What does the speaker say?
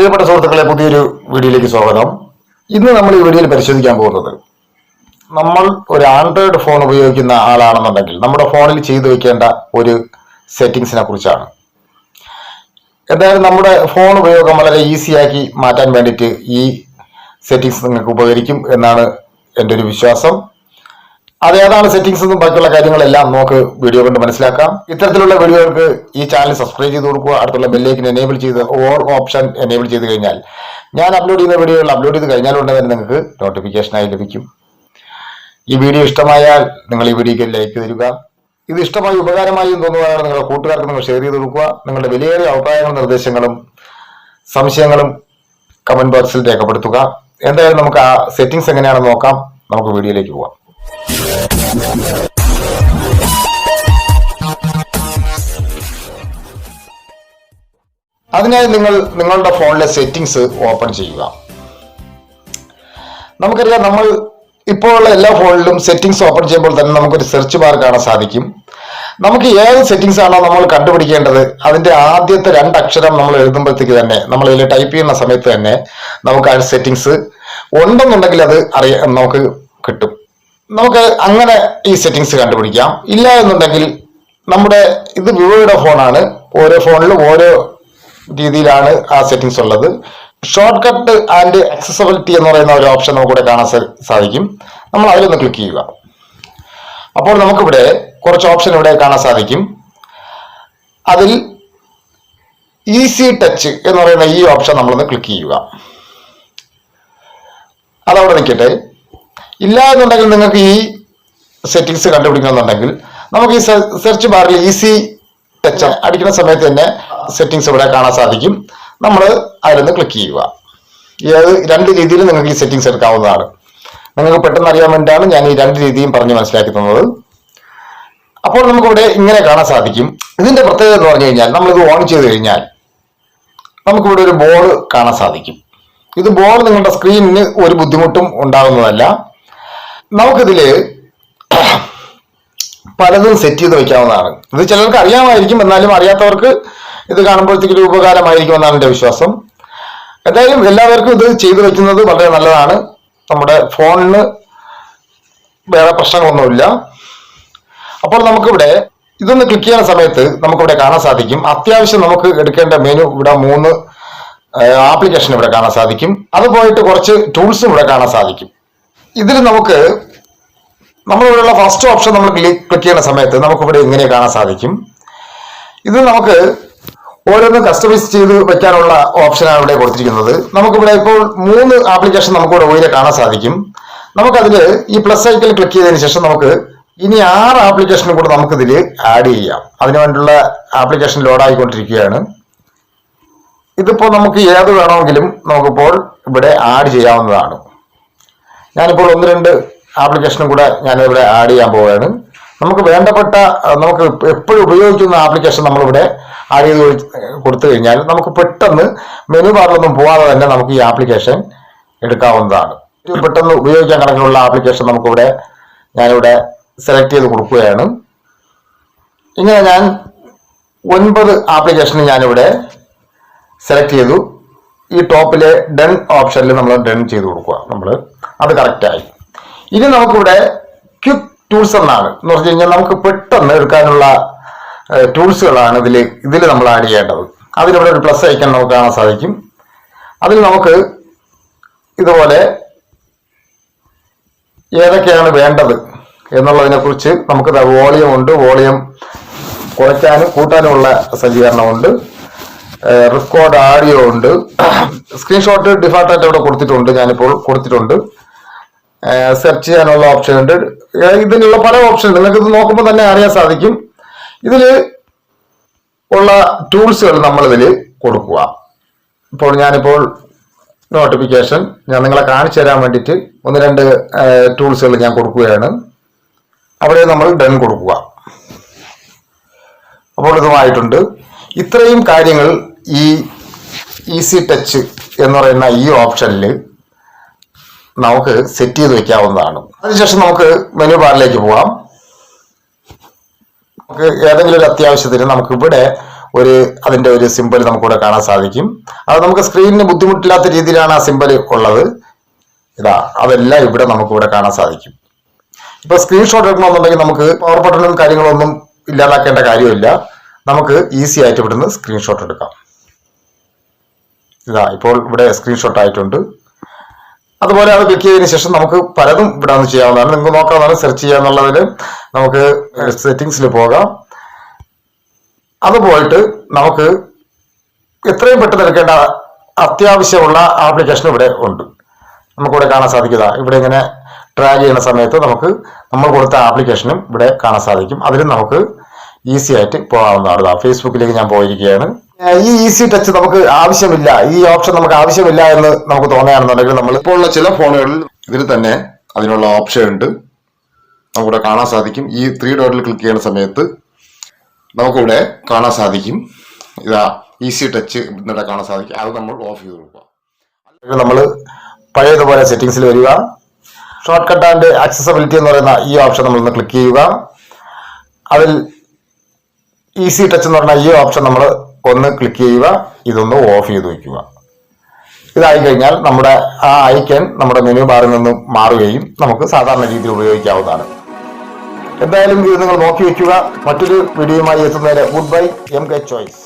പ്രിയപ്പെട്ട സുഹൃത്തുക്കളെ, പുതിയൊരു വീഡിയോയിലേക്ക് സ്വാഗതം. ഇന്ന് നമ്മൾ ഈ വീഡിയോയിൽ പരിശോധിക്കാൻ പോകുന്നത്, നമ്മൾ ഒരു ആൻഡ്രോയിഡ് ഫോൺ ഉപയോഗിക്കുന്ന ആളാണെന്നുണ്ടെങ്കിൽ നമ്മുടെ ഫോണിൽ ചെയ്തു വെക്കേണ്ട ഒരു സെറ്റിങ്സിനെ കുറിച്ചാണ്. എന്തായാലും നമ്മുടെ ഫോൺ ഉപയോഗം വളരെ ഈസിയാക്കി മാറ്റാൻ വേണ്ടിയിട്ട് ഈ സെറ്റിങ്സ് നിങ്ങൾക്ക് ഉപകരിക്കും എന്നാണ് എൻ്റെ ഒരു വിശ്വാസം. അത് ഏതാണ് സെറ്റിംഗ്സ് എന്നും ബാക്കിയുള്ള കാര്യങ്ങളെല്ലാം നമുക്ക് വീഡിയോ കൊണ്ട് മനസ്സിലാക്കാം. ഇത്തരത്തിലുള്ള വീഡിയോകൾക്ക് ഈ ചാനൽ സബ്സ്ക്രൈബ് ചെയ്ത് കൊടുക്കുക. അടുത്തുള്ള ബെല്ലേക്കിന് എനേബിൾ ചെയ്ത് ഓൾ ഓപ്ഷൻ എനേബിൾ ചെയ്ത് കഴിഞ്ഞാൽ ഞാൻ അപ്ലോഡ് ചെയ്യുന്ന വീഡിയോകൾ അപ്ലോഡ് ചെയ്ത് കഴിഞ്ഞാൽ ഉടനെ തന്നെ നിങ്ങൾക്ക് നോട്ടിഫിക്കേഷനായി ലഭിക്കും. ഈ വീഡിയോ ഇഷ്ടമായാൽ നിങ്ങൾ ഈ വീഡിയോക്ക് ലൈക്ക് തരിക. ഇത് ഇഷ്ടമായി ഉപകാരമായി തോന്നുകയാണെങ്കിൽ നിങ്ങളുടെ കൂട്ടുകാർക്ക് നിങ്ങൾ ഷെയർ ചെയ്ത് കൊടുക്കുക. നിങ്ങളുടെ വിലയേറിയ അഭിപ്രായങ്ങളും നിർദ്ദേശങ്ങളും സംശയങ്ങളും കമന്റ് ബോക്സിൽ രേഖപ്പെടുത്തുക. എന്തായാലും നമുക്ക് ആ സെറ്റിംഗ്സ് എങ്ങനെയാണെന്ന് നോക്കാം. നമുക്ക് വീഡിയോയിലേക്ക് പോകാം. അതിനായി നിങ്ങൾ നിങ്ങളുടെ ഫോണിലെ സെറ്റിംഗ്സ് ഓപ്പൺ ചെയ്യുക. നമുക്കറിയാം, നമ്മൾ ഇപ്പോൾ ഉള്ള എല്ലാ ഫോണിലും സെറ്റിംഗ്സ് ഓപ്പൺ ചെയ്യുമ്പോൾ തന്നെ നമുക്കൊരു സെർച്ച് ബാർ കാണാൻ സാധിക്കും. നമുക്ക് ഏത് സെറ്റിംഗ്സ് ആണോ നമ്മൾ കണ്ടുപിടിക്കേണ്ടത്, അതിന്റെ ആദ്യത്തെ 2 അക്ഷരം നമ്മൾ എഴുതുമ്പോഴത്തേക്ക് തന്നെ, നമ്മൾ ഇതിൽ ടൈപ്പ് ചെയ്യുന്ന സമയത്ത് തന്നെ നമുക്ക് ആ സെറ്റിംഗ്സ് ഉണ്ടെന്നുണ്ടെങ്കിൽ അത് നമുക്ക് കിട്ടും. നമുക്ക് അങ്ങനെ ഈ സെറ്റിംഗ്സ് കണ്ടുപിടിക്കാം. ഇല്ല എന്നുണ്ടെങ്കിൽ നമ്മുടെ ഇത് വിവോയുടെ ഫോണാണ്, ഓരോ ഫോണിലും ഓരോ രീതിയിലാണ് ആ സെറ്റിംഗ്സ് ഉള്ളത്. ഷോർട്ട് കട്ട് ആൻഡ് ആക്സസിബിലിറ്റി എന്ന് പറയുന്ന ഒരു ഓപ്ഷൻ നമുക്കിവിടെ കാണാൻ സാധിക്കും. നമ്മൾ അതിലൊന്ന് ക്ലിക്ക് ചെയ്യുക. അപ്പോൾ നമുക്കിവിടെ കുറച്ച് ഓപ്ഷൻ ഇവിടെ കാണാൻ സാധിക്കും. അതിൽ ഈസി ടച്ച് എന്ന് പറയുന്ന ഈ ഓപ്ഷൻ നമ്മളൊന്ന് ക്ലിക്ക് ചെയ്യുക. അതവിടെ നിൽക്കട്ടെ. ഇല്ല എന്നുണ്ടെങ്കിൽ നിങ്ങൾക്ക് ഈ സെറ്റിംഗ്സ് കണ്ടുപിടിക്കണമെന്നുണ്ടെങ്കിൽ നമുക്ക് ഈ സെർച്ച് ബാറിൽ ഈസി ടച്ച് അടിക്കുന്ന സമയത്ത് തന്നെ സെറ്റിംഗ്സ് ഇവിടെ കാണാൻ സാധിക്കും. നമ്മൾ അതിലൊന്ന് ക്ലിക്ക് ചെയ്യുക. ഏത് 2 രീതിയിൽ നിങ്ങൾക്ക് ഈ സെറ്റിംഗ്സ് എടുക്കാവുന്നതാണ്. നിങ്ങൾക്ക് പെട്ടെന്ന് അറിയാൻ വേണ്ടിയാണ് ഞാൻ ഈ 2 രീതിയും പറഞ്ഞ് മനസ്സിലാക്കി തന്നത്. അപ്പോൾ നമുക്കിവിടെ ഇങ്ങനെ കാണാൻ സാധിക്കും. ഇതിന്റെ പ്രത്യേകത എന്ന് പറഞ്ഞു കഴിഞ്ഞാൽ, നമ്മളിത് ഓൺ ചെയ്ത് കഴിഞ്ഞാൽ നമുക്കിവിടെ ഒരു ബോൾ കാണാൻ സാധിക്കും. ഇത് ബോൾ നിങ്ങളുടെ സ്ക്രീനിന് ഒരു ബുദ്ധിമുട്ടും ഉണ്ടാകുന്നതല്ല. നമുക്കിതില് പലതും സെറ്റ് ചെയ്ത് വെക്കാവുന്നതാണ്. ഇത് ചിലർക്ക് അറിയാമായിരിക്കും, എന്നാലും അറിയാത്തവർക്ക് ഇത് കാണുമ്പോഴത്തേക്ക് ഒരു ഉപകാരമായിരിക്കും എന്നാണ് എൻ്റെ വിശ്വാസം. എന്തായാലും എല്ലാവർക്കും ഇത് ചെയ്തു വെക്കുന്നത് വളരെ നല്ലതാണ്. നമ്മുടെ ഫോണിന് വേറെ പ്രശ്നങ്ങളൊന്നുമില്ല. അപ്പോൾ നമുക്കിവിടെ ഇതൊന്ന് ക്ലിക്ക് ചെയ്യുന്ന സമയത്ത് നമുക്കിവിടെ കാണാൻ സാധിക്കും, അത്യാവശ്യം നമുക്ക് എടുക്കേണ്ട മെനു ഇവിടെ 3 ആപ്ലിക്കേഷൻ ഇവിടെ കാണാൻ സാധിക്കും. അത് പോയിട്ട് കുറച്ച് ടൂൾസും ഇവിടെ കാണാൻ സാധിക്കും. ഇതിൽ നമുക്ക് നമ്മളിവിടെയുള്ള ഫസ്റ്റ് ഓപ്ഷൻ നമ്മൾ ക്ലിക്ക് ചെയ്യുന്ന സമയത്ത് നമുക്കിവിടെ ഇങ്ങനെ കാണാൻ സാധിക്കും. ഇത് നമുക്ക് ഓരോന്നും കസ്റ്റമൈസ് ചെയ്ത് വെക്കാനുള്ള ഓപ്ഷനാണ് ഇവിടെ കൊടുത്തിരിക്കുന്നത്. നമുക്കിവിടെ ഇപ്പോൾ 3 ആപ്ലിക്കേഷൻ നമുക്കിവിടെ ഉയരെ കാണാൻ സാധിക്കും. നമുക്കതിൽ ഈ പ്ലസ് ഐക്കണിൽ ക്ലിക്ക് ചെയ്തതിനു ശേഷം നമുക്ക് ഇനി 6 ആപ്ലിക്കേഷനും കൂടെ നമുക്കിതിൽ ആഡ് ചെയ്യാം. അതിനുവേണ്ടിയുള്ള ആപ്ലിക്കേഷൻ ലോഡായിക്കൊണ്ടിരിക്കുകയാണ്. ഇതിപ്പോൾ നമുക്ക് ഏത് വേണമെങ്കിലും നമുക്കിപ്പോൾ ഇവിടെ ആഡ് ചെയ്യാവുന്നതാണ്. ഞാനിപ്പോൾ 1-2 ആപ്ലിക്കേഷനും കൂടെ ഞാനിവിടെ ആഡ് ചെയ്യാൻ പോവുകയാണ്. നമുക്ക് വേണ്ടപ്പെട്ട, നമുക്ക് എപ്പോഴും ഉപയോഗിക്കുന്ന ആപ്ലിക്കേഷൻ നമ്മളിവിടെ ആഡ് ചെയ്ത് കൊടുത്തു കഴിഞ്ഞാൽ നമുക്ക് പെട്ടെന്ന് മെനു ബാറിലൊന്നും പോകാതെ തന്നെ നമുക്ക് ഈ ആപ്ലിക്കേഷൻ എടുക്കാവുന്നതാണ്. പെട്ടെന്ന് ഉപയോഗിക്കാൻ കണക്കിനുള്ള ആപ്ലിക്കേഷൻ നമുക്കിവിടെ ഞാനിവിടെ സെലക്ട് ചെയ്ത് കൊടുക്കുകയാണ്. ഇങ്ങനെ ഞാൻ 9 ആപ്ലിക്കേഷൻ ഞാനിവിടെ സെലക്ട് ചെയ്തു. ഈ ടോപ്പിലെ ഡൺ ഓപ്ഷനിൽ നമ്മൾ ഡൺ ചെയ്ത് കൊടുക്കുക. നമ്മൾ അത് കറക്റ്റായി. ഇനി നമുക്കിവിടെ ക്വിക്ക് ടൂൾസ് എന്നാണ് എന്ന് പറഞ്ഞു കഴിഞ്ഞാൽ നമുക്ക് പെട്ടെന്ന് എടുക്കാനുള്ള ടൂൾസുകളാണ് ഇതിൽ നമ്മൾ ആഡ് ചെയ്യേണ്ടത്. അതിലിവിടെ ഒരു പ്ലസ് ഐക്കൺ നമുക്ക് കാണാൻ സാധിക്കും. അതിൽ നമുക്ക് ഇതുപോലെ ഏതൊക്കെയാണ് വേണ്ടത് എന്നുള്ളതിനെ കുറിച്ച് നമുക്ക് വോളിയം ഉണ്ട്, വോളിയം കുറയ്ക്കാനും കൂട്ടാനുമുള്ള സജ്ജീകരണമുണ്ട്, റെക്കോർഡ് ആഡിയോ ഉണ്ട്, സ്ക്രീൻഷോട്ട് ഡിഫാൾട്ടായിട്ട് ഇവിടെ കൊടുത്തിട്ടുണ്ട്, ഞാനിപ്പോൾ കൊടുത്തിട്ടുണ്ട്, സെർച്ച് ചെയ്യാനുള്ള ഓപ്ഷൻ ഉണ്ട്. ഇതിനുള്ള പല ഓപ്ഷൻ നിങ്ങൾക്ക് ഇത് നോക്കുമ്പോൾ തന്നെ അറിയാൻ സാധിക്കും. ഇതിൽ ഉള്ള ടൂൾസുകൾ നമ്മളിതിൽ കൊടുക്കുക. ഇപ്പോൾ ഞാനിപ്പോൾ നോട്ടിഫിക്കേഷൻ ഞാൻ നിങ്ങളെ കാണിച്ചു തരാൻ വേണ്ടിയിട്ട് 1-2 ടൂൾസുകൾ ഞാൻ കൊടുക്കുകയാണ്. അവിടെ നമ്മൾ ഡൺ കൊടുക്കുക. അപ്പോൾ ഇതുമായിട്ടുണ്ട്. ഇത്രയും കാര്യങ്ങൾ ഈ ഈസി ടച്ച് എന്ന് പറയുന്ന ഈ ഓപ്ഷനിൽ നമുക്ക് സെറ്റ് ചെയ്ത് വെക്കാവുന്നതാണ്. അതിനുശേഷം നമുക്ക് മെനു ബാറിലേക്ക് പോകാം. നമുക്ക് ഏതെങ്കിലും ഒരു അത്യാവശ്യത്തിന് നമുക്ക് ഇവിടെ അതിന്റെ ഒരു സിമ്പൽ നമുക്കിവിടെ കാണാൻ സാധിക്കും. അത് നമുക്ക് സ്ക്രീനിന് ബുദ്ധിമുട്ടില്ലാത്ത രീതിയിലാണ് ആ സിമ്പൽ ഉള്ളത്. അതെല്ലാം ഇവിടെ നമുക്കിവിടെ കാണാൻ സാധിക്കും. ഇപ്പൊ സ്ക്രീൻഷോട്ട് എടുക്കണമെന്നുണ്ടെങ്കിൽ നമുക്ക് പവർ ബട്ടണും കാര്യങ്ങളൊന്നും ഇല്ലാതാക്കേണ്ട കാര്യമില്ല. നമുക്ക് ഈസി ആയിട്ട് ഇവിടുന്ന് സ്ക്രീൻഷോട്ട് എടുക്കാം. ഇപ്പോൾ ഇവിടെ സ്ക്രീൻഷോട്ട് ആയിട്ടുണ്ട്. അതുപോലെ അത് ക്ലിക്ക് ചെയ്തതിനു ശേഷം നമുക്ക് പലതും ഇവിടെ നിന്ന് ചെയ്യാവുന്നതാണ്. നിങ്ങൾക്ക് നോക്കാവുന്നതാണ്. സെർച്ച് ചെയ്യാന്നുള്ളതിൽ നമുക്ക് സെറ്റിംഗ്സിൽ പോകാം. അത് പോയിട്ട് നമുക്ക് എത്രയും പെട്ടെന്ന് എടുക്കേണ്ട അത്യാവശ്യമുള്ള ആപ്ലിക്കേഷൻ ഇവിടെ ഉണ്ട്. നമുക്കിവിടെ കാണാൻ സാധിക്കുക. ഇവിടെ ഇങ്ങനെ ഡ്രാഗ് ചെയ്യുന്ന സമയത്ത് നമുക്ക് നമ്മൾ കൊടുത്ത ആപ്ലിക്കേഷനും ഇവിടെ കാണാൻ സാധിക്കും. അതിലും നമുക്ക് ഈസി ആയിട്ട് പോകാവുന്നതാണ്. ഫേസ്ബുക്കിലേക്ക് ഞാൻ പോയിരിക്കുകയാണ്. ഈ ഈസി ടച്ച് നമുക്ക് ആവശ്യമില്ല, ഈ ഓപ്ഷൻ നമുക്ക് ആവശ്യമില്ല എന്ന് നമുക്ക് തോന്നുകയാണെന്നുണ്ടെങ്കിൽ നമ്മൾ ഇപ്പോൾ ഉള്ള ചില ഫോണുകളിൽ ഇതിൽ തന്നെ അതിനുള്ള ഓപ്ഷൻ ഉണ്ട്. നമുക്കിവിടെ കാണാൻ സാധിക്കും. ഈ 3 ഡോട്ടിൽ ക്ലിക്ക് ചെയ്യുന്ന സമയത്ത് നമുക്കിവിടെ കാണാൻ സാധിക്കും. ഈസി ടച്ച് ഇവിടെ കാണാൻ സാധിക്കും. അത് നമ്മൾ ഓഫ് ചെയ്ത് കൊടുക്കുക. അല്ലെങ്കിൽ നമ്മൾ പഴയതുപോലെ സെറ്റിംഗ്സിൽ വരിക. ഷോർട്ട് കട്ട് ആൻഡ് ആക്സസബിലിറ്റി എന്ന് പറയുന്ന ഈ ഓപ്ഷൻ നമ്മളൊന്ന് ക്ലിക്ക് ചെയ്യുക. അതിൽ ഈസി ടച്ച് എന്ന് പറഞ്ഞ ഈ ഓപ്ഷൻ നമ്മൾ ഒന്ന് ക്ലിക്ക് ചെയ്യുക. ഇതൊന്ന് ഓഫ് ചെയ്ത് വയ്ക്കുക. ഇതായി കഴിഞ്ഞാൽ നമ്മുടെ ആ ഐക്കൺ നമ്മുടെ മെനു ബാറിൽ നിന്ന് മാറുകയും നമുക്ക് സാധാരണ രീതിയിൽ ഉപയോഗിക്കാവുന്നതാണ്. എന്തായാലും ഇത് നിങ്ങൾ നോക്കി വയ്ക്കുക. മറ്റൊരു വീഡിയോയുമായി എത്തുന്നവരെ ഗുഡ് ബൈ. MK choice.